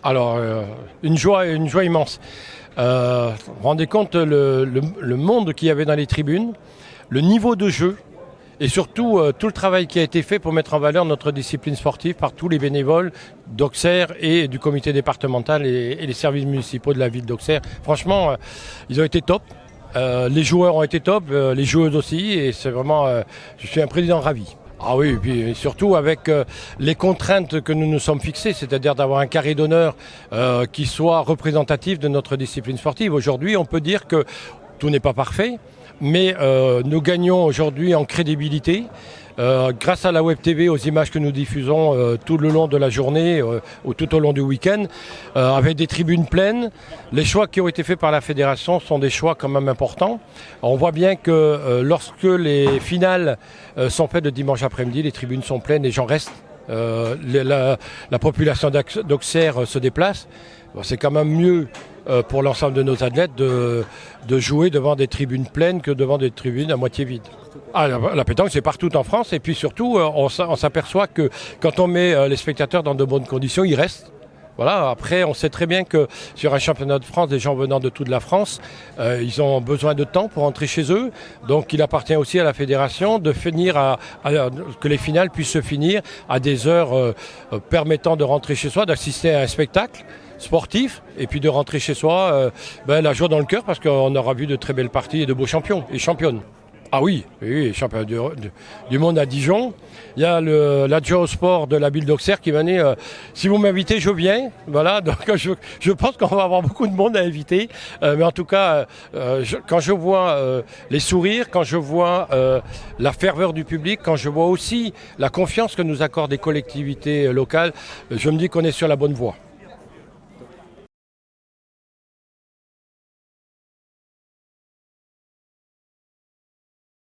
Alors, une joie immense. Vous vous rendez compte le monde qu'il y avait dans les tribunes, le niveau de jeu et surtout tout le travail qui a été fait pour mettre en valeur notre discipline sportive par tous les bénévoles d'Auxerre et du comité départemental et les services municipaux de la ville d'Auxerre. Franchement, ils ont été top. Les joueurs ont été top, les joueuses aussi, et c'est vraiment, je suis un président ravi. Ah oui, et puis surtout avec les contraintes que nous nous sommes fixées, c'est-à-dire d'avoir un carré d'honneur qui soit représentatif de notre discipline sportive. Aujourd'hui, on peut dire que tout n'est pas parfait, mais nous gagnons aujourd'hui en crédibilité. Grâce à la Web TV, aux images que nous diffusons tout le long de la journée ou tout au long du week-end, avec des tribunes pleines, les choix qui ont été faits par la fédération sont des choix quand même importants. On voit bien que lorsque les finales sont faites le dimanche après-midi, les tribunes sont pleines, les gens restent. La population d'Auxerre se déplace. Bon, c'est quand même mieux pour l'ensemble de nos athlètes de jouer devant des tribunes pleines que devant des tribunes à moitié vides. Ah, la pétanque, c'est partout en France. Et puis surtout, on s'aperçoit que quand on met les spectateurs dans de bonnes conditions, ils restent. Voilà. Après, on sait très bien que sur un championnat de France, des gens venant de toute la France, ils ont besoin de temps pour rentrer chez eux. Donc, il appartient aussi à la fédération de finir que les finales puissent se finir à des heures permettant de rentrer chez soi, d'assister à un spectacle sportif et puis de rentrer chez soi la joie dans le cœur parce qu'on aura vu de très belles parties et de beaux champions et championnes. Ah oui, champion du monde à Dijon. Il y a l'adjoint au sport de la ville d'Auxerre qui m'a dit si vous m'invitez, je viens. Voilà, donc je pense qu'on va avoir beaucoup de monde à inviter. Mais en tout cas, quand je vois les sourires, quand je vois la ferveur du public, quand je vois aussi la confiance que nous accordent les collectivités locales, je me dis qu'on est sur la bonne voie.